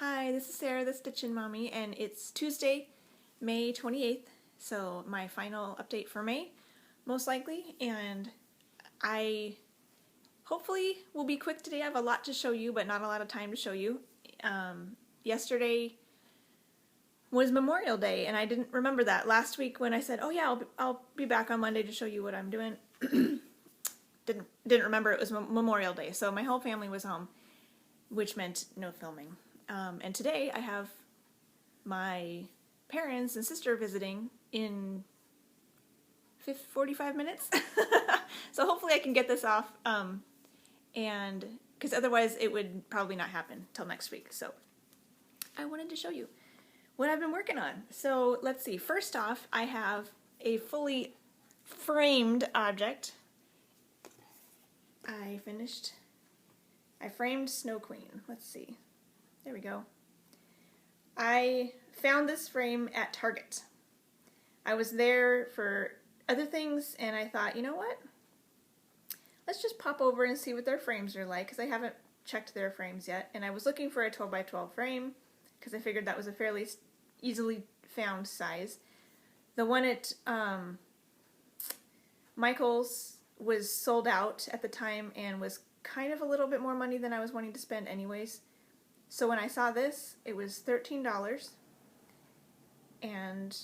Hi, this is Sarah, the Stitchin' Mommy, and it's Tuesday, May 28th, so my final update for May, most likely, and I hopefully will be quick today. I have a lot to show you, but not a lot of time to show you. Yesterday was Memorial Day, and I didn't remember that. Last week when I said, oh yeah, I'll be back on Monday to show you what I'm doing, didn't remember it was Memorial Day, so my whole family was home, which meant no filming. And today I have my parents and sister visiting in 45 minutes. So hopefully I can get this off, and because otherwise it would probably not happen till next week. So I wanted to show you what I've been working on. So let's see. First off, I have a fully framed object. I framed Snow Queen. Let's see. There we go. I found this frame at Target. I was there for other things and I thought, you know what? Let's just pop over and see what their frames are like, because I haven't checked their frames yet. And I was looking for a 12 by 12 frame because I figured that was a fairly easily found size. The one at Michael's was sold out at the time and was kind of a little bit more money than I was wanting to spend anyways. So when I saw this, it was $13, and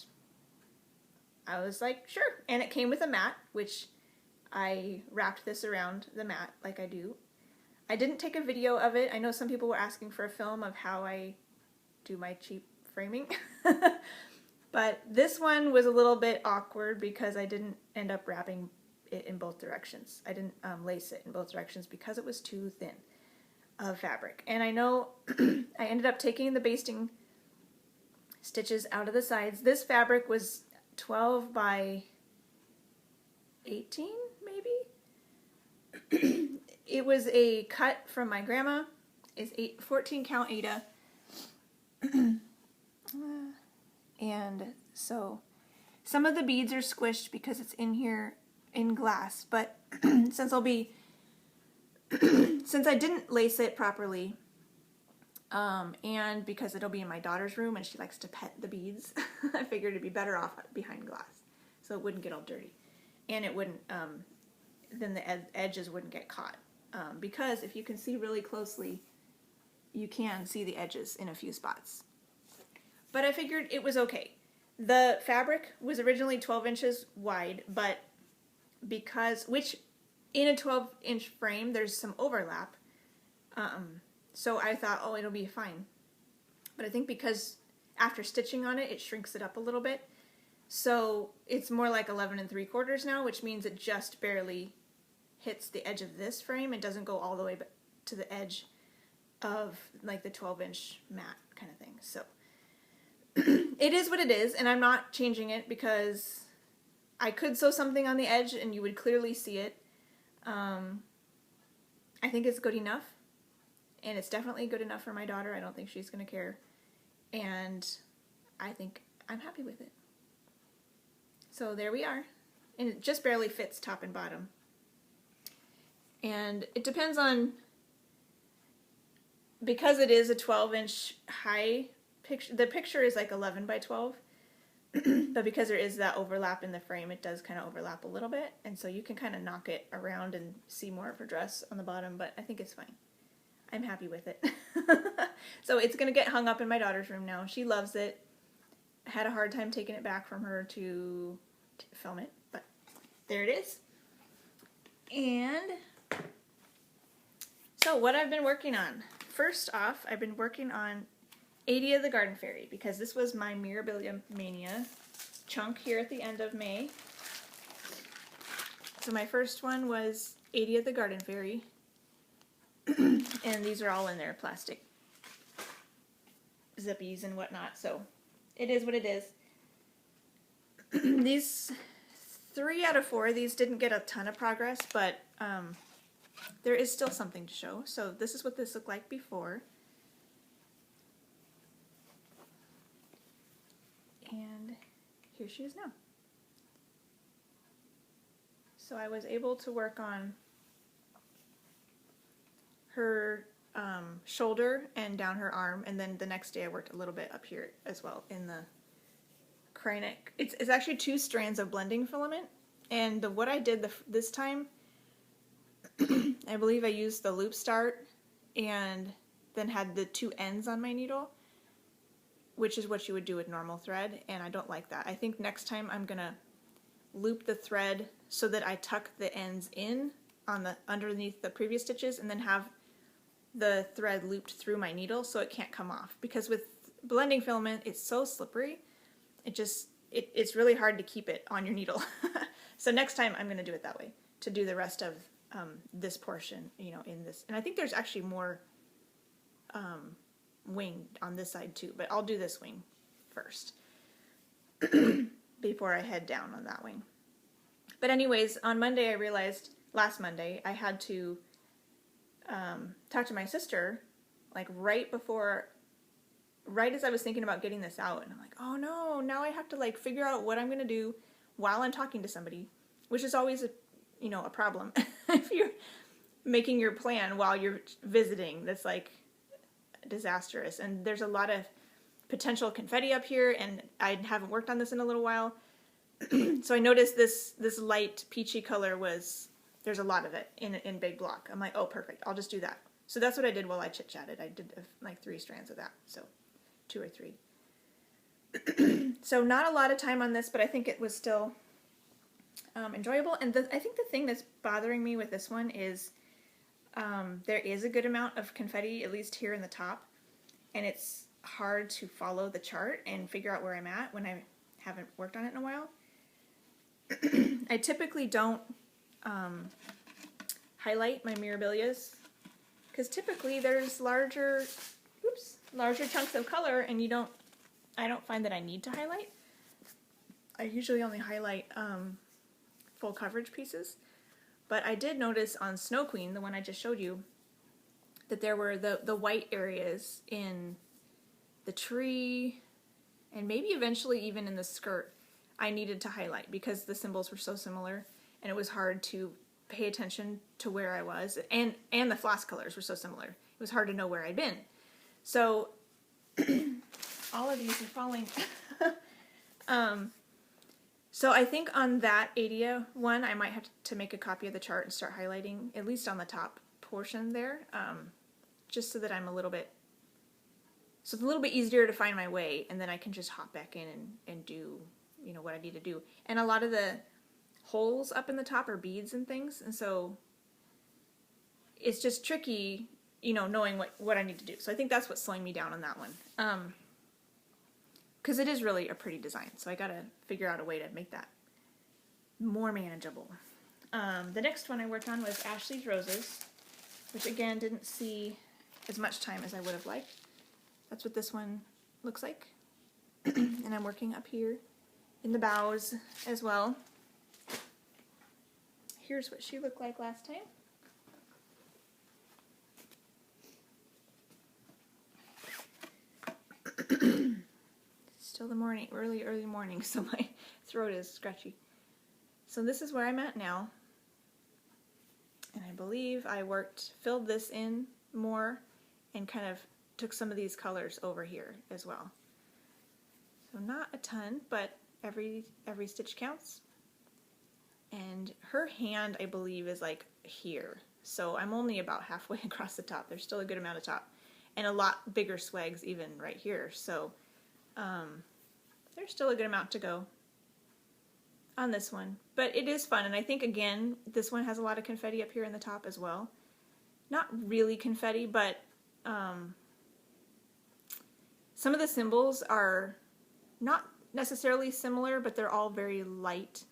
I was like, sure. And it came with a mat, which I wrapped this around the mat like I do. I didn't take a video of it. I know some people were asking for a film of how I do my cheap framing. But this one was a little bit awkward because I didn't end up wrapping it in both directions. I didn't lace it in both directions because it was too thin of fabric. And I know I ended up taking the basting stitches out of the sides. This fabric was 12 by 18 maybe? It was a cut from my grandma. It's 14 count Ada. And so some of the beads are squished because it's in here in glass, but since since I didn't lace it properly, and because it'll be in my daughter's room and she likes to pet the beads, I figured it'd be better off behind glass so it wouldn't get all dirty, and it wouldn't, then the edges wouldn't get caught, because if you can see really closely, you can see the edges in a few spots. But I figured it was okay. The fabric was originally 12 inches wide, but which in a 12-inch frame, there's some overlap. So I thought, oh, it'll be fine. But I think because after stitching on it, it shrinks it up a little bit. So it's more like 11 3/4 now, which means it just barely hits the edge of this frame. It doesn't go all the way to the edge of like the 12-inch mat kind of thing. So it is what it is, and I'm not changing it because I could sew something on the edge and you would clearly see it. I think it's good enough, and it's definitely good enough for my daughter. I don't think she's going to care, and I think I'm happy with it. So there we are, and it just barely fits top and bottom. And it depends on, because it is a 12-inch high picture, the picture is like 11 by 12, but because there is that overlap in the frame, it does kind of overlap a little bit, and so you can kind of knock it around and see more of her dress on the bottom, but I think it's fine. I'm happy with it. So it's going to get hung up in my daughter's room now. She loves it. I had a hard time taking it back from her to film it, but there it is. And so what I've been working on. First off, I've been working on Ada the Garden Fairy, because this was my Mirabilia Mania chunk here at the end of May. So my first one was Ada the Garden Fairy, and these are all in their plastic zippies and whatnot, so it is what it is. These 3 out of 4, these didn't get a ton of progress, but there is still something to show. So this is what this looked like before. And here she is now. So I was able to work on her shoulder and down her arm, and then the next day I worked a little bit up here as well in the cray neck. It's actually 2 strands of blending filament, and what I did this time, I believe I used the loop start and then had the 2 ends on my needle, which is what you would do with normal thread, and I don't like that. I think next time I'm gonna loop the thread so that I tuck the ends in on the underneath the previous stitches, and then have the thread looped through my needle so it can't come off, because with blending filament it's so slippery, it's really hard to keep it on your needle. So next time I'm going to do it that way, to do the rest of this portion, you know, in this. And I think there's actually more wing on this side too, but I'll do this wing first before I head down on that wing. But anyways, on Monday I realized, last Monday, I had to talk to my sister, like right as I was thinking about getting this out, and I'm like, oh no, now I have to like figure out what I'm gonna do while I'm talking to somebody, which is always a problem if you're making your plan while you're visiting. That's like disastrous, and there's a lot of potential confetti up here, and I haven't worked on this in a little while. So I noticed this light peachy color there's a lot of it in big block. I'm like, oh perfect, I'll just do that. So that's what I did while I chit-chatted. I did like 3 strands of that, so 2 or 3. So not a lot of time on this, but I think it was still enjoyable. And I think the thing that's bothering me with this one is there is a good amount of confetti, at least here in the top, and it's hard to follow the chart and figure out where I'm at when I haven't worked on it in a while. I typically don't highlight my mirabilias, because typically there's larger chunks of color, and I don't find that I need to highlight. I usually only highlight full coverage pieces. But I did notice on Snow Queen, the one I just showed you, that there were the white areas in the tree, and maybe eventually even in the skirt, I needed to highlight, because the symbols were so similar, and it was hard to pay attention to where I was, and the floss colors were so similar. It was hard to know where I'd been. So all of these are falling. So I think on that Adia one, I might have to make a copy of the chart and start highlighting, at least on the top portion there, just so that it's a little bit easier to find my way, and then I can just hop back in and do, what I need to do. And a lot of the holes up in the top are beads and things, and so it's just tricky, knowing what I need to do. So I think that's what's slowing me down on that one. Because it is really a pretty design, so I gotta figure out a way to make that more manageable. The next one I worked on was Ashley's Roses, which again didn't see as much time as I would have liked. That's what this one looks like. And I'm working up here in the bows as well. Here's what she looked like last time. Still the morning, early morning, so my throat is scratchy. So this is where I'm at now. And I believe I filled this in more, and kind of took some of these colors over here as well. So not a ton, but every stitch counts. And her hand, I believe, is like here. So I'm only about halfway across the top. There's still a good amount of top. And a lot bigger swags even right here. So there's still a good amount to go on this one. But it is fun, and I think, again, this one has a lot of confetti up here in the top as well. Not really confetti, but some of the symbols are not necessarily similar, but they're all very light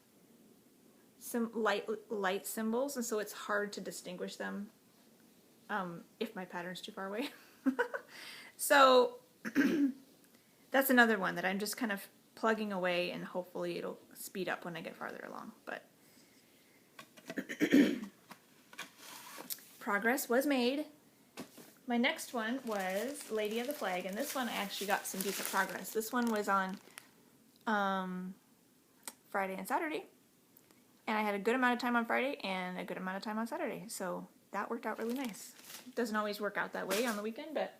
symbols, and so it's hard to distinguish them if my pattern's too far away. So that's another one that I'm just kind of plugging away, and hopefully it'll speed up when I get farther along. But progress was made. My next one was Lady of the Flag, and this one I actually got some decent progress. This one was on Friday and Saturday, and I had a good amount of time on Friday and a good amount of time on Saturday, so that worked out really nice. It doesn't always work out that way on the weekend, but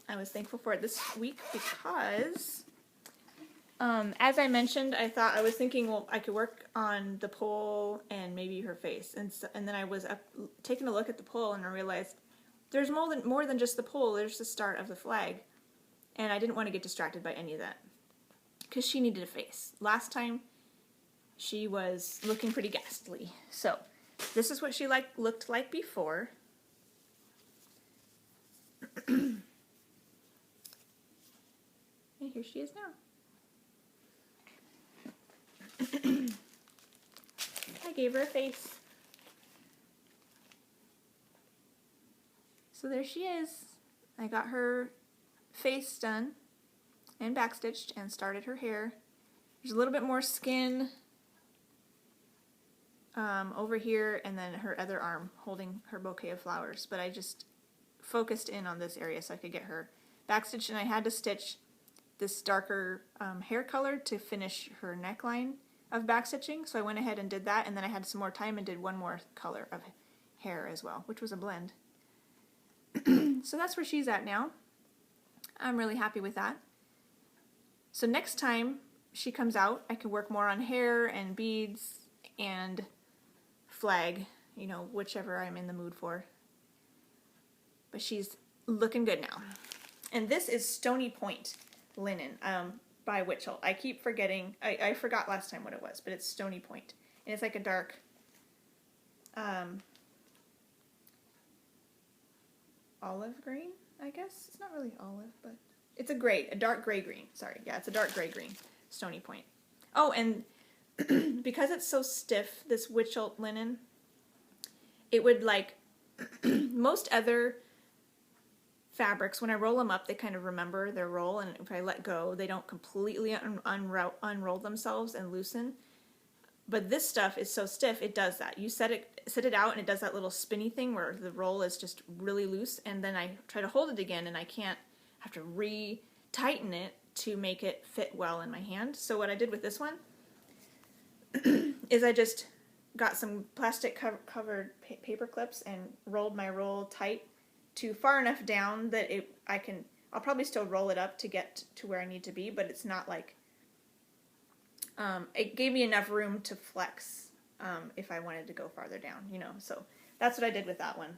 I was thankful for it this week because, as I mentioned, I was thinking, well, I could work on the pole and maybe her face, and then I was taking a look at the pole and I realized there's more than just the pole. There's the start of the flag, and I didn't want to get distracted by any of that because she needed a face. Last time, she was looking pretty ghastly. So this is what she looked like before. And here she is now. I gave her a face. So there she is. I got her face done and backstitched and started her hair. There's a little bit more skin over here, and then her other arm holding her bouquet of flowers, but I just focused in on this area so I could get her backstitched, and I had to stitch this darker hair color to finish her neckline of backstitching, so I went ahead and did that, and then I had some more time and did one more color of hair as well, which was a blend. So that's where she's at now. I'm really happy with that. So next time she comes out, I can work more on hair and beads and flag, you know, whichever I'm in the mood for. But she's looking good now. And this is Stony Point linen by Witchell. I keep forgetting, I forgot last time what it was, but it's Stony Point. And it's like a dark olive green, I guess. It's not really olive, but it's a dark gray green. Sorry, yeah, it's a dark gray green, Stony Point. Oh, and because it's so stiff, this Witchell linen, it would, like most other fabrics, when I roll them up, they kind of remember their roll, and if I let go, they don't completely unroll themselves and loosen. But this stuff is so stiff, it does that. You set it out, and it does that little spinny thing where the roll is just really loose, and then I try to hold it again, and I can't, have to re-tighten it to make it fit well in my hand. So what I did with this one is I just got some plastic covered paper clips and rolled my roll tight to far enough down that I'll probably still roll it up to get to where I need to be, but it's not like, it gave me enough room to flex if I wanted to go farther down, you know. So that's what I did with that one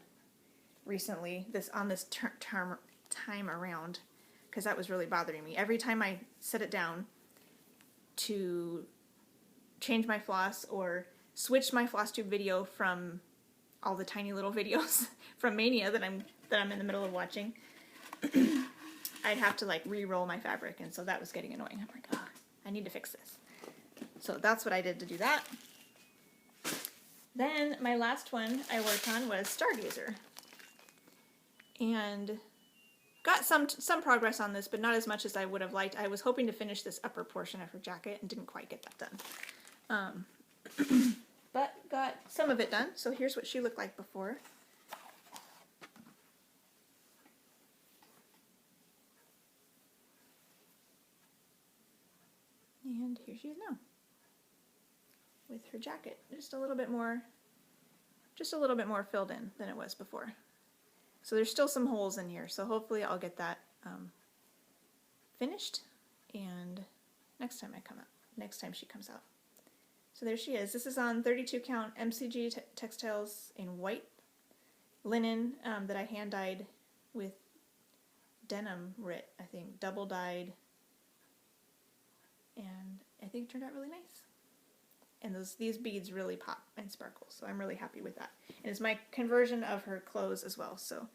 recently, on this time around, because that was really bothering me. Every time I set it down to change my floss or switch my floss tube video from all the tiny little videos from Mania that I'm in the middle of watching, I'd have to like re-roll my fabric, and so that was getting annoying. I'm like, oh, I need to fix this. So that's what I did to do that. Then my last one I worked on was Stargazer, and got some progress on this, but not as much as I would have liked. I was hoping to finish this upper portion of her jacket and didn't quite get that done. But got some of it done, so here's what she looked like before. And here she is now, with her jacket just a little bit more filled in than it was before. So there's still some holes in here, so hopefully I'll get that finished, and next time she comes out. So there she is. This is on 32 count MCG textiles in white linen that I hand dyed with denim rit, I think, double dyed, and I think it turned out really nice. And these beads really pop and sparkle, so I'm really happy with that. And it's my conversion of her clothes as well, so,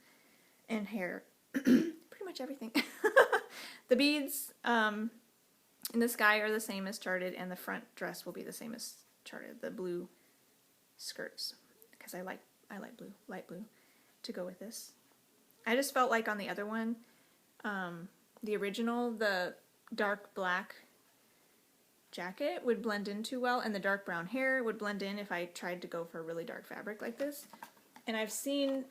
and hair, pretty much everything. The beads in the sky are the same as charted, and the front dress will be the same as charted, the blue skirts, because I like blue, light blue, to go with this. I just felt like on the other one, the original, the dark black jacket would blend in too well, and the dark brown hair would blend in if I tried to go for a really dark fabric like this. And I've seen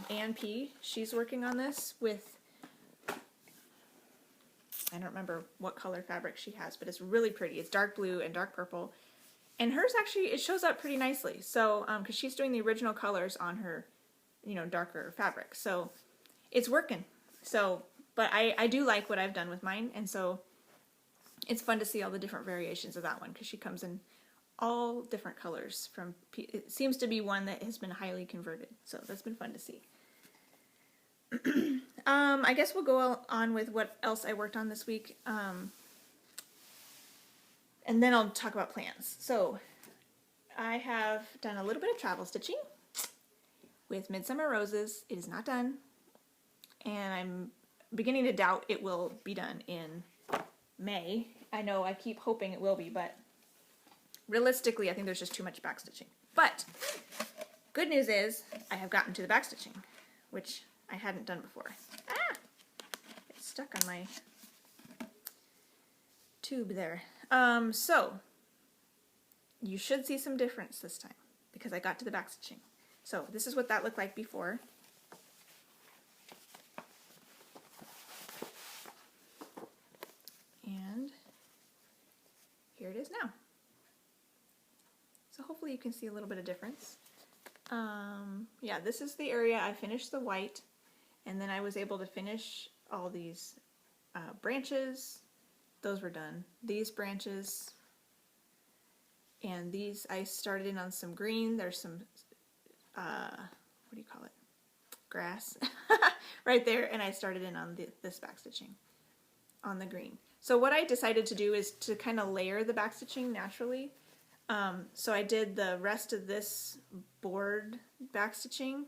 Ann P., she's working on this with, I don't remember what color fabric she has, but it's really pretty. It's dark blue and dark purple, And hers actually, it shows up pretty nicely. So, because she's doing the original colors on her, you know, darker fabric. So it's working. So, but I do like what I've done with mine. And so it's fun to see all the different variations of that one because she comes in all different colors. It seems to be one that has been highly converted. So that's been fun to see. I guess we'll go on with what else I worked on this week. And then I'll talk about plans. So I have done a little bit of travel stitching with Midsummer Roses. It is not done. And I'm beginning to doubt it will be done in May. I know I keep hoping it will be, but realistically I think there's just too much backstitching. But good news is I have gotten to the backstitching, which I hadn't done before. Ah! It's stuck on my tube there. So you should see some difference this time because I got to the backstitching. So this is what that looked like before. And here it is now. So hopefully you can see a little bit of difference. Yeah, this is the area I finished the white, and then I was able to finish all these branches. Those were done. These branches and these I started in on some green. There's some what do you call it? Grass right there, and I started in on this backstitching on the green. So what I decided to do is to kind of layer the backstitching naturally. So I did the rest of this board backstitching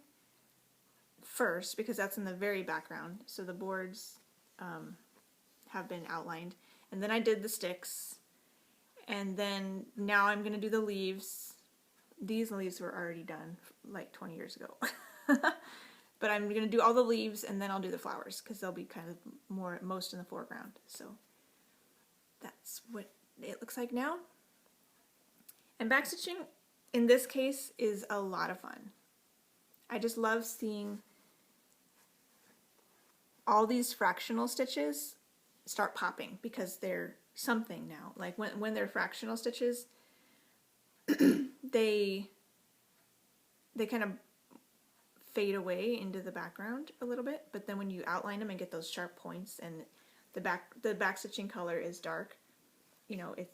first because that's in the very background. So the boards have been outlined. And then I did the sticks. And then now I'm going to do the leaves. These leaves were already done like 20 years ago. But I'm going to do all the leaves and then I'll do the flowers because they'll be kind of most in the foreground. So that's what it looks like now. And backstitching in this case is a lot of fun. I just love seeing all these fractional stitches start popping because they're something now. Like when they're fractional stitches, they kind of fade away into the background a little bit, but then when you outline them and get those sharp points and the backstitching color is dark, you know, it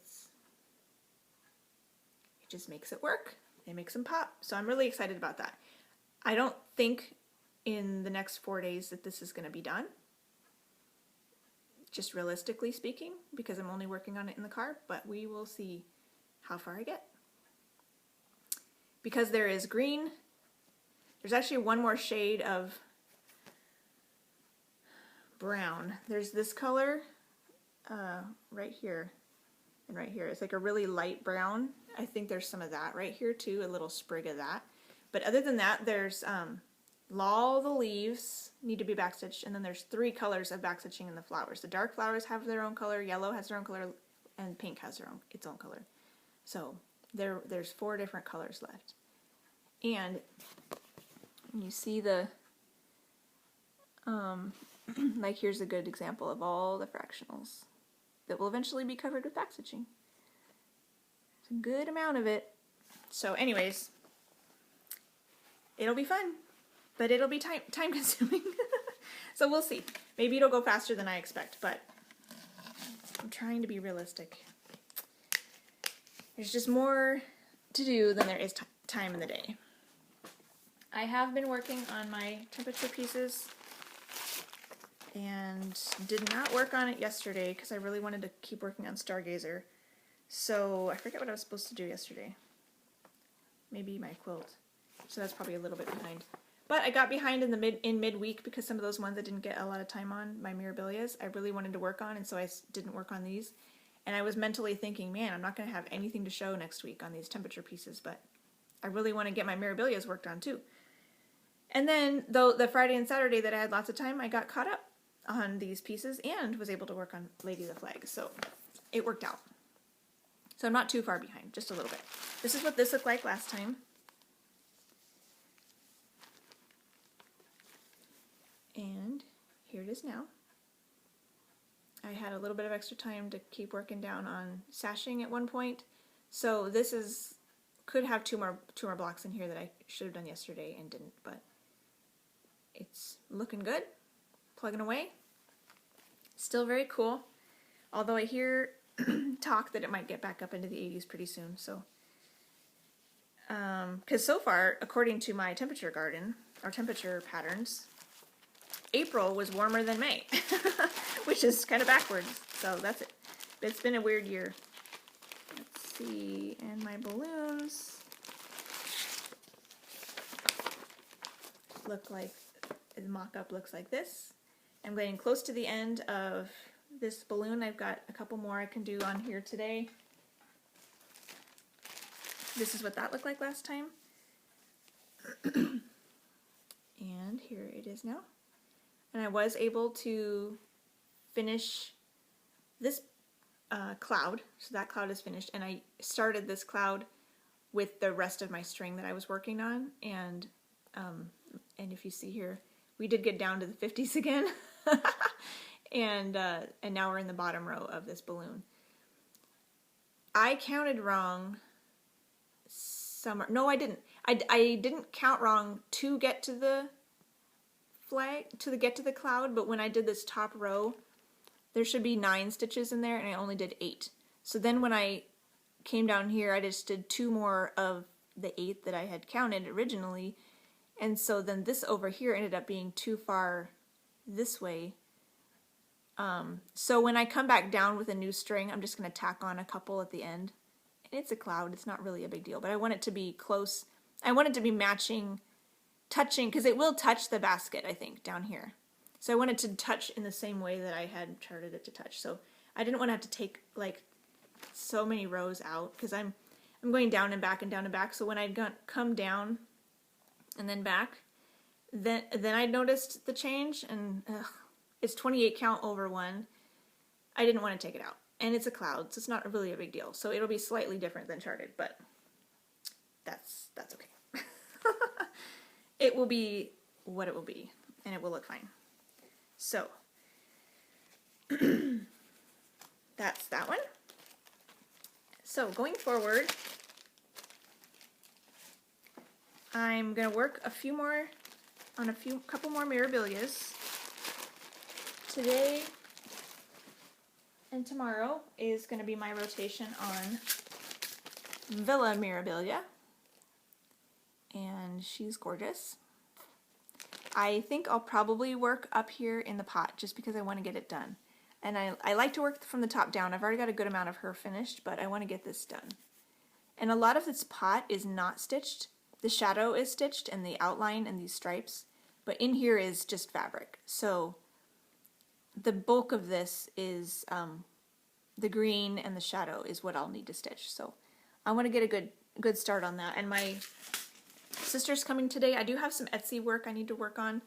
just makes it work. It makes them pop. So I'm really excited about that. I don't think in the next 4 days that this is going to be done, just realistically speaking, because I'm only working on it in the car, but we will see how far I get. Because there is green, there's actually one more shade of brown. There's this color right here and right here. It's like a really light brown. I think there's some of that right here too, a little sprig of that. But other than that, there's all the leaves need to be backstitched, and then there's 3 colors of backstitching in the flowers. The dark flowers have their own color, yellow has their own color, and pink has its own color. So there's 4 different colors left. And you see the like here's a good example of all the fractionals that will eventually be covered with backstitching. It's a good amount of it. So anyways, it'll be fun, but it'll be time consuming. So we'll see. Maybe it'll go faster than I expect, but I'm trying to be realistic. There's just more to do than there is time in the day. I have been working on my temperature pieces and did not work on it yesterday because I really wanted to keep working on Stargazer. So I forget what I was supposed to do yesterday. Maybe my quilt. So that's probably a little bit behind. But I got behind in midweek because some of those ones I didn't get a lot of time on, my Mirabilias, I really wanted to work on, and so I didn't work on these. And I was mentally thinking, man, I'm not going to have anything to show next week on these temperature pieces, but I really want to get my Mirabilias worked on too. And then the Friday and Saturday that I had lots of time, I got caught up on these pieces and was able to work on Lady of the Flag. So it worked out. So I'm not too far behind, just a little bit. This is what this looked like last time. And here it is now. I had a little bit of extra time to keep working down on sashing at one point, So this is, could have two more blocks in here that I should have done yesterday and didn't, but it's looking good, plugging away. Still very cool, although I hear talk that it might get back up into the 80s pretty soon, so. Because so far, according to my temperature garden, or temperature patterns, April was warmer than May, which is kind of backwards, so that's it. It's been a weird year. Let's see, and my balloons look like, the mock-up looks like this. I'm getting close to the end of this balloon. I've got a couple more I can do on here today. This is what that looked like last time. And here it is now. And I was able to finish this cloud. So that cloud is finished. And I started this cloud with the rest of my string that I was working on. And if you see here, we did get down to the 50s again. and now we're in the bottom row of this balloon. I counted wrong somewhere. No, I didn't. I didn't count wrong to get to the flag, get to the cloud, but when I did this top row, there should be 9 stitches in there, and I only did 8. So then when I came down here, I just did 2 more of the 8 that I had counted originally, and so then this over here ended up being too far this way. So when I come back down with a new string, I'm just going to tack on a couple at the end. And it's a cloud, it's not really a big deal, but I want it to be close. I want it to be matching, touching, because it will touch the basket, I think, down here. So I want it to touch in the same way that I had charted it to touch. So I didn't want to have to take like so many rows out, because I'm going down and back and down and back. So when I'd come down and then back, then I noticed the change, and it's 28 count over 1. I didn't want to take it out. And it's a cloud, so it's not really a big deal. So it'll be slightly different than charted, but that's okay. It will be what it will be, and it will look fine. So that's that one. So going forward, I'm going to work on a couple more mirabilias. Today and tomorrow is going to be my rotation on Villa Mirabilia, and she's gorgeous. I think I'll probably work up here in the pot just because I want to get it done. And I like to work from the top down. I've already got a good amount of her finished, but I want to get this done. And a lot of this pot is not stitched. The shadow is stitched and the outline and these stripes, but in here is just fabric. So the bulk of this is the green and the shadow is what I'll need to stitch. So I want to get a good start on that. And my sister's coming today. I do have some Etsy work I need to work on,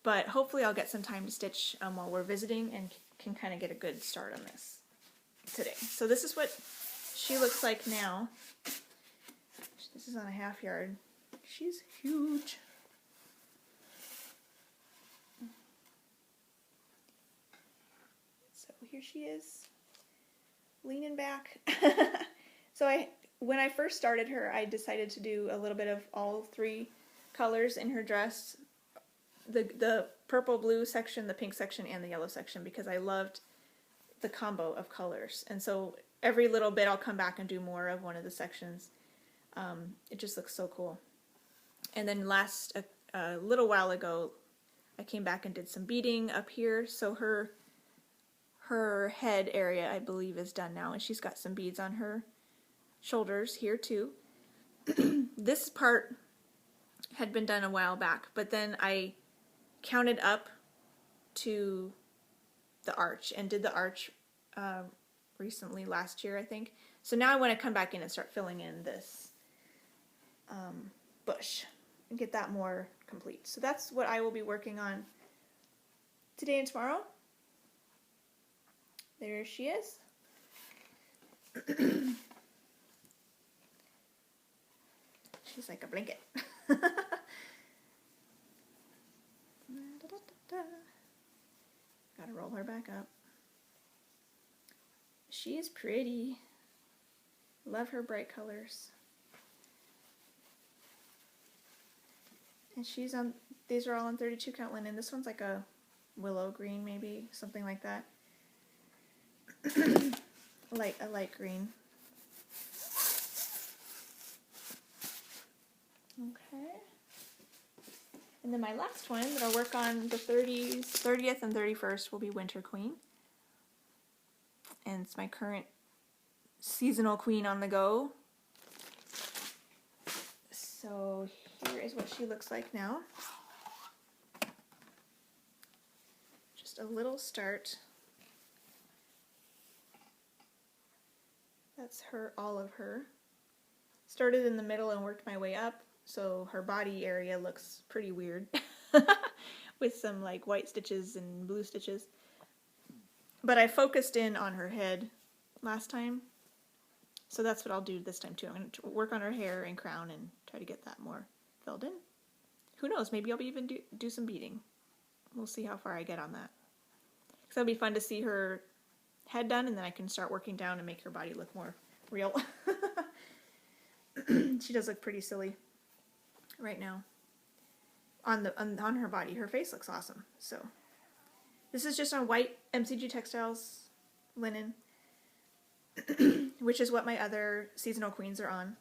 but hopefully I'll get some time to stitch while we're visiting and can kind of get a good start on this today. So this is what she looks like now. This is on a half yard. She's huge. So here she is, leaning back. So when I first started her, I decided to do a little bit of all 3 colors in her dress. The purple blue section, the pink section, and the yellow section, because I loved the combo of colors. And so every little bit I'll come back and do more of one of the sections. It just looks so cool. And then a little while ago, I came back and did some beading up here. So her head area, I believe, is done now, and she's got some beads on her shoulders here too. This part had been done a while back, but then I counted up to the arch and did the arch recently, last year I think. So now I want to come back in and start filling in this bush and get that more complete. So that's what I will be working on today and tomorrow. There she is. She's like a blanket. Gotta roll her back up. She is pretty. Love her bright colors. And she's on, these are all on 32 count linen. This one's like a willow green, maybe, something like that. A light green. Okay. And then my last one that I'll work on the 30th and 31st will be Winter Queen. And it's my current seasonal queen on the go. So here is what she looks like now. Just a little start. That's her, all of her. Started in the middle and worked my way up, so her body area looks pretty weird with some like white stitches and blue stitches. But I focused in on her head last time, so that's what I'll do this time too. I'm going to work on her hair and crown and try to get that more filled in. Who knows, maybe I'll even do some beading. We'll see how far I get on that. So it'll be fun to see her head done, and then I can start working down and make her body look more real. She does look pretty silly right now on her body. Her face looks awesome. So this is just on white MCG Textiles linen, which is what my other seasonal queens are on.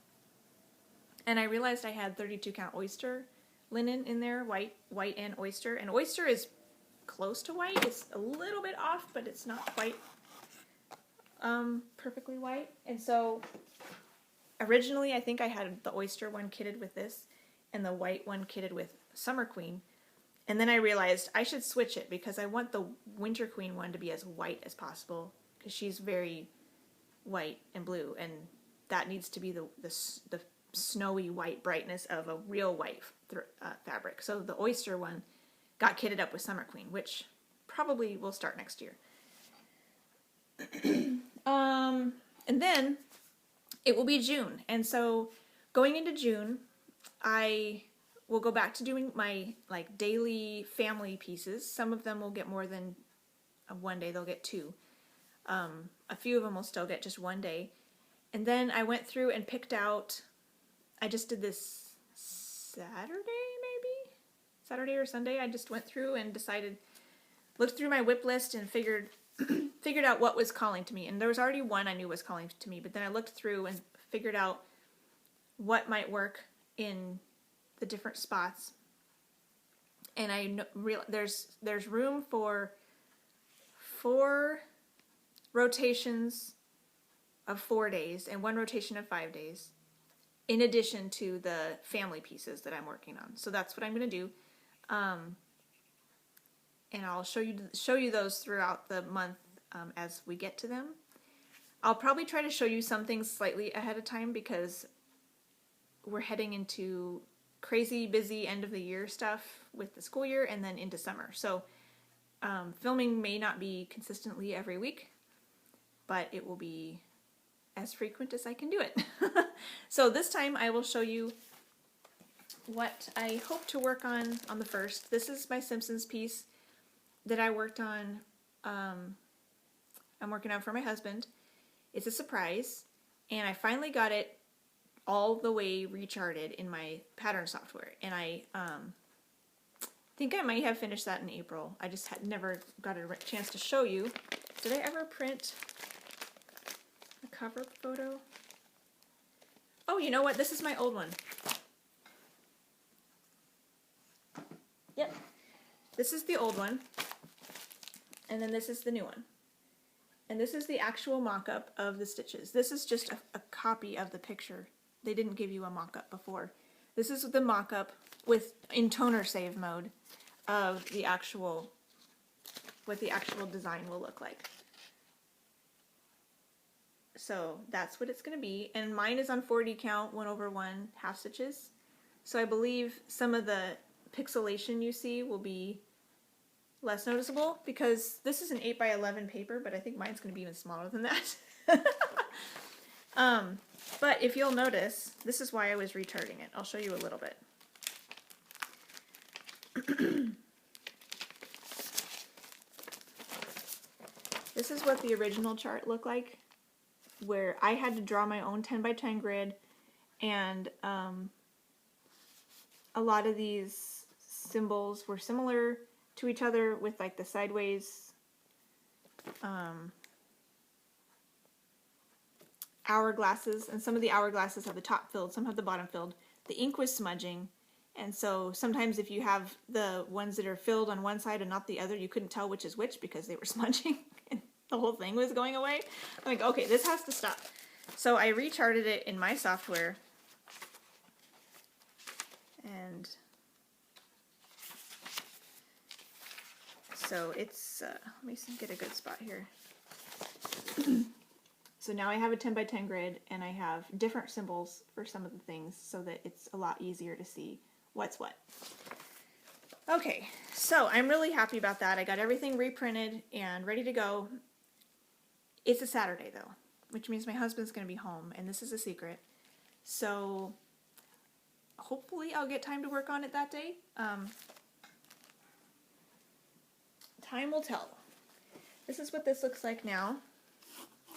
And I realized I had 32 count oyster linen in there, white and oyster. And oyster is close to white. It's a little bit off, but it's not quite perfectly white. And so originally I think I had the oyster one kitted with this and the white one kitted with Summer Queen. And then I realized I should switch it because I want the Winter Queen one to be as white as possible because she's very white and blue, and that needs to be the snowy white brightness of a real white fabric. So the oyster one got kitted up with Summer Queen, which probably will start next year. And then it will be June, and so going into June, I will go back to doing my like daily family pieces. Some of them will get more than one day; they'll get two. A few of them will still get just one day, and then I went through and picked out. I just did this Saturday, maybe Saturday or Sunday. I just went through and looked through my whip list and figured out what was calling to me. And there was already one I knew was calling to me, but then I looked through and figured out what might work in the different spots. And I know there's room for 4 rotations of 4 days and 1 rotation of 5 days, in addition to the family pieces that I'm working on. So that's what I'm going to do. And I'll show you those throughout the month as we get to them. I'll probably try to show you some things slightly ahead of time because we're heading into crazy busy end of the year stuff with the school year and then into summer. So filming may not be consistently every week, but it will be as frequent as I can do it. So this time I will show you what I hope to work on the first. This is my Simpsons piece that I worked on. I'm working on for my husband. It's a surprise, and I finally got it all the way recharted in my pattern software, and I think I might have finished that in April. I just had never got a chance to show you. Did I ever print a cover photo? Oh, you know what? This is my old one. Yep. This is the old one. And then this is the new one. And this is the actual mock-up of the stitches. This is just a copy of the picture. They didn't give you a mock-up before. This is the mock-up in toner save mode of the actual, what the actual design will look like. So that's what it's going to be. And mine is on 40 count, 1/1 half stitches. So I believe some of the pixelation you see will be less noticeable because this is an 8x11 paper, but I think mine's going to be even smaller than that. But if you'll notice, this is why I was recharting it. I'll show you a little bit. This is what the original chart looked like where I had to draw my own 10 by 10 grid, and a lot of these symbols were similar to each other with like the sideways hourglasses, and some of the hourglasses have the top filled, some have the bottom filled. The ink was smudging, and so sometimes if you have the ones that are filled on one side and not the other, you couldn't tell which is which because they were smudging and the whole thing was going away. I'm like, okay, this has to stop. So I recharted it in my software, and so it's, let me get a good spot here. So now I have a 10 by 10 grid, and I have different symbols for some of the things so that it's a lot easier to see what's what. Okay, so I'm really happy about that. I got everything reprinted and ready to go. It's a Saturday though, which means my husband's going to be home, and this is a secret. So hopefully I'll get time to work on it that day. Time will tell. This is what this looks like now.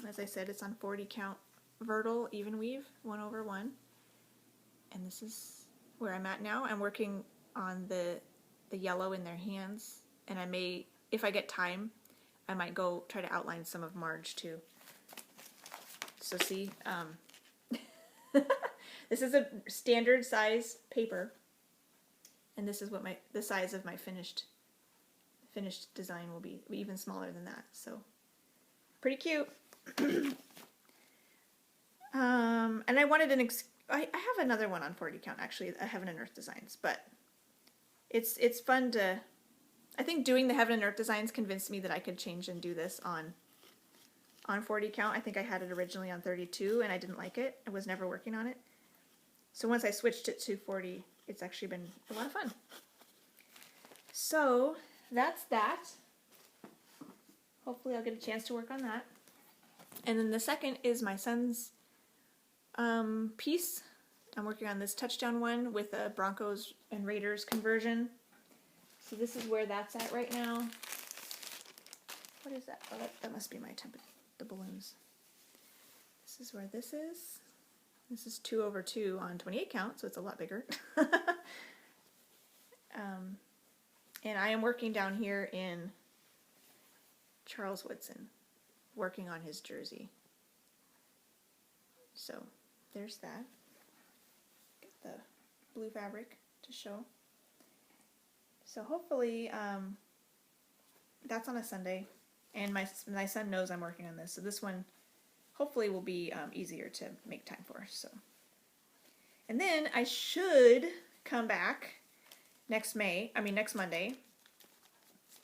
As I said, it's on 40 count Vertil even weave, 1/1. And this is where I'm at now. I'm working on the yellow in their hands, and I may, if I get time, I might go try to outline some of Marge too. So see, this is a standard size paper, and this is what the size of my finished design will be, even smaller than that. So pretty cute. And I wanted I have another one on 40 count actually, a Heaven and Earth designs, but it's fun to, I think doing the Heaven and Earth designs convinced me that I could change and do this on 40 count. I think I had it originally on 32 and I didn't like it. I was never working on it. So once I switched it to 40, it's actually been a lot of fun. So that's that. Hopefully I'll get a chance to work on that. And then the second is my son's piece. I'm working on this touchdown one with a Broncos and Raiders conversion. So this is where that's at right now. What is that? Oh, that must be my the balloons. This is where this is. This is 2/2 on 28 count, so it's a lot bigger. And I am working down here in Charles Woodson, working on his jersey. So there's that. Get the blue fabric to show. So hopefully that's on a Sunday, and my son knows I'm working on this, so this one hopefully will be easier to make time for. So, and then I should come back next Monday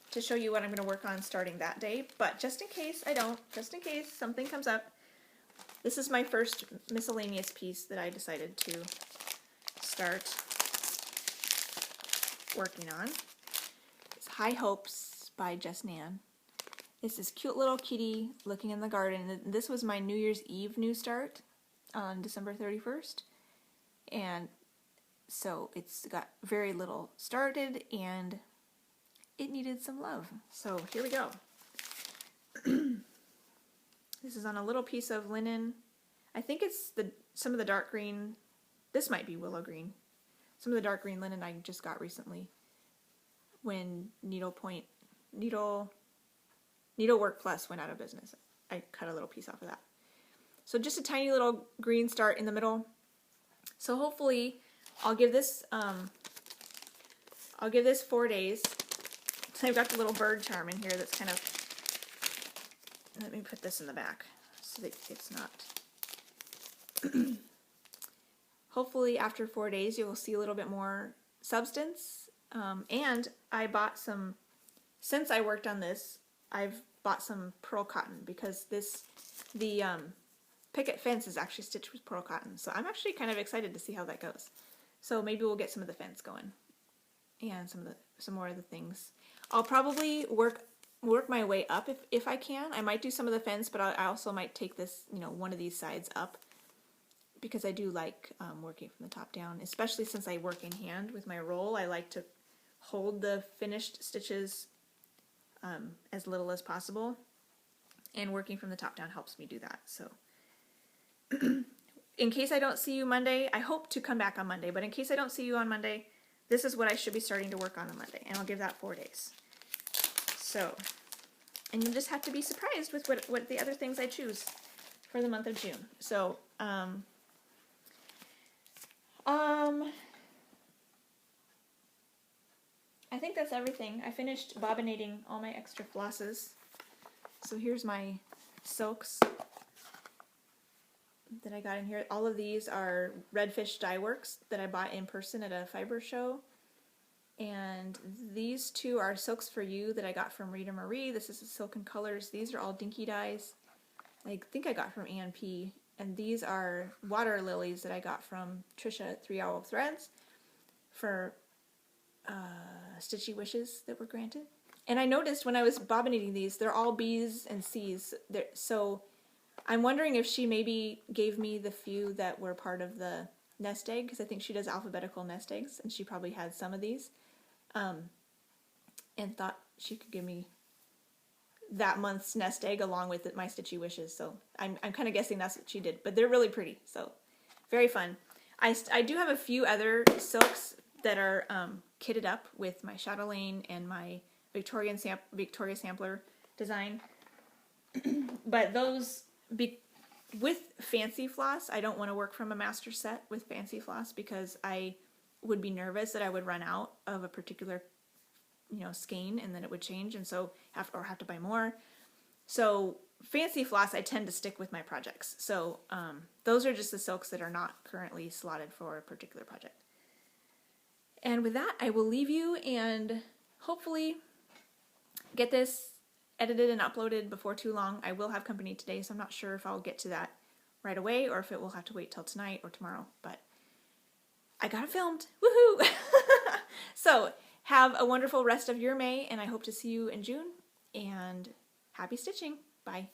to show you what I'm going to work on starting that day, but just in case I don't, just in case something comes up, this is my first miscellaneous piece that I decided to start working on. It's High Hopes by Jess Nan. It's this cute little kitty looking in the garden. This was my New Year's Eve new start on December 31st. And so it's got very little started and it needed some love. So here we go. This is on a little piece of linen. I think it's some of the dark green. This might be willow green. Some of the dark green linen I just got recently when Needlework Plus went out of business. I cut a little piece off of that. So just a tiny little green start in the middle. So hopefully I'll give this 4 days. So I've got the little bird charm in here that's kind of, let me put this in the back so that it's not. Hopefully after 4 days you'll see a little bit more substance. And I bought some, since I worked on this, I've bought some pearl cotton because the picket fence is actually stitched with pearl cotton. So I'm actually kind of excited to see how that goes. So maybe we'll get some of the fence going and some more of the things. I'll probably work my way up if I can. I might do some of the fence, but I also might take this, one of these sides up because I do like working from the top down, especially since I work in hand with my roll. I like to hold the finished stitches as little as possible, and working from the top down helps me do that. So in case I don't see you Monday, I hope to come back on Monday, but in case I don't see you on Monday, this is what I should be starting to work on Monday, and I'll give that 4 days. So, and you'll just have to be surprised with what the other things I choose for the month of June. So, I think that's everything. I finished bobbinating all my extra flosses. So here's my silks that I got in here. All of these are Redfish Dye Works that I bought in person at a fiber show. And these two are Silks for You that I got from Rita Marie. This is the Silken Colors. These are all dinky dyes. I think I got from A&P. And these are water lilies that I got from Trisha at 3 Owl Threads for stitchy wishes that were granted. And I noticed when I was bobbinating these, they're all B's and C's. So I'm wondering if she maybe gave me the few that were part of the nest egg, because I think she does alphabetical nest eggs, and she probably had some of these, and thought she could give me that month's nest egg along with my stitchy wishes. So I'm kind of guessing that's what she did, but they're really pretty, so very fun. I do have a few other silks that are kitted up with my chatelaine and my Victoria Sampler design, but those with fancy floss, I don't want to work from a master set with fancy floss because I would be nervous that I would run out of a particular, skein and then it would change, and so have to buy more. So fancy floss, I tend to stick with my projects. So those are just the silks that are not currently slotted for a particular project. And with that, I will leave you and hopefully get this edited and uploaded before too long. I will have company today, so I'm not sure if I'll get to that right away or if it will have to wait till tonight or tomorrow, but I got it filmed. Woohoo! So have a wonderful rest of your May, and I hope to see you in June, and happy stitching. Bye.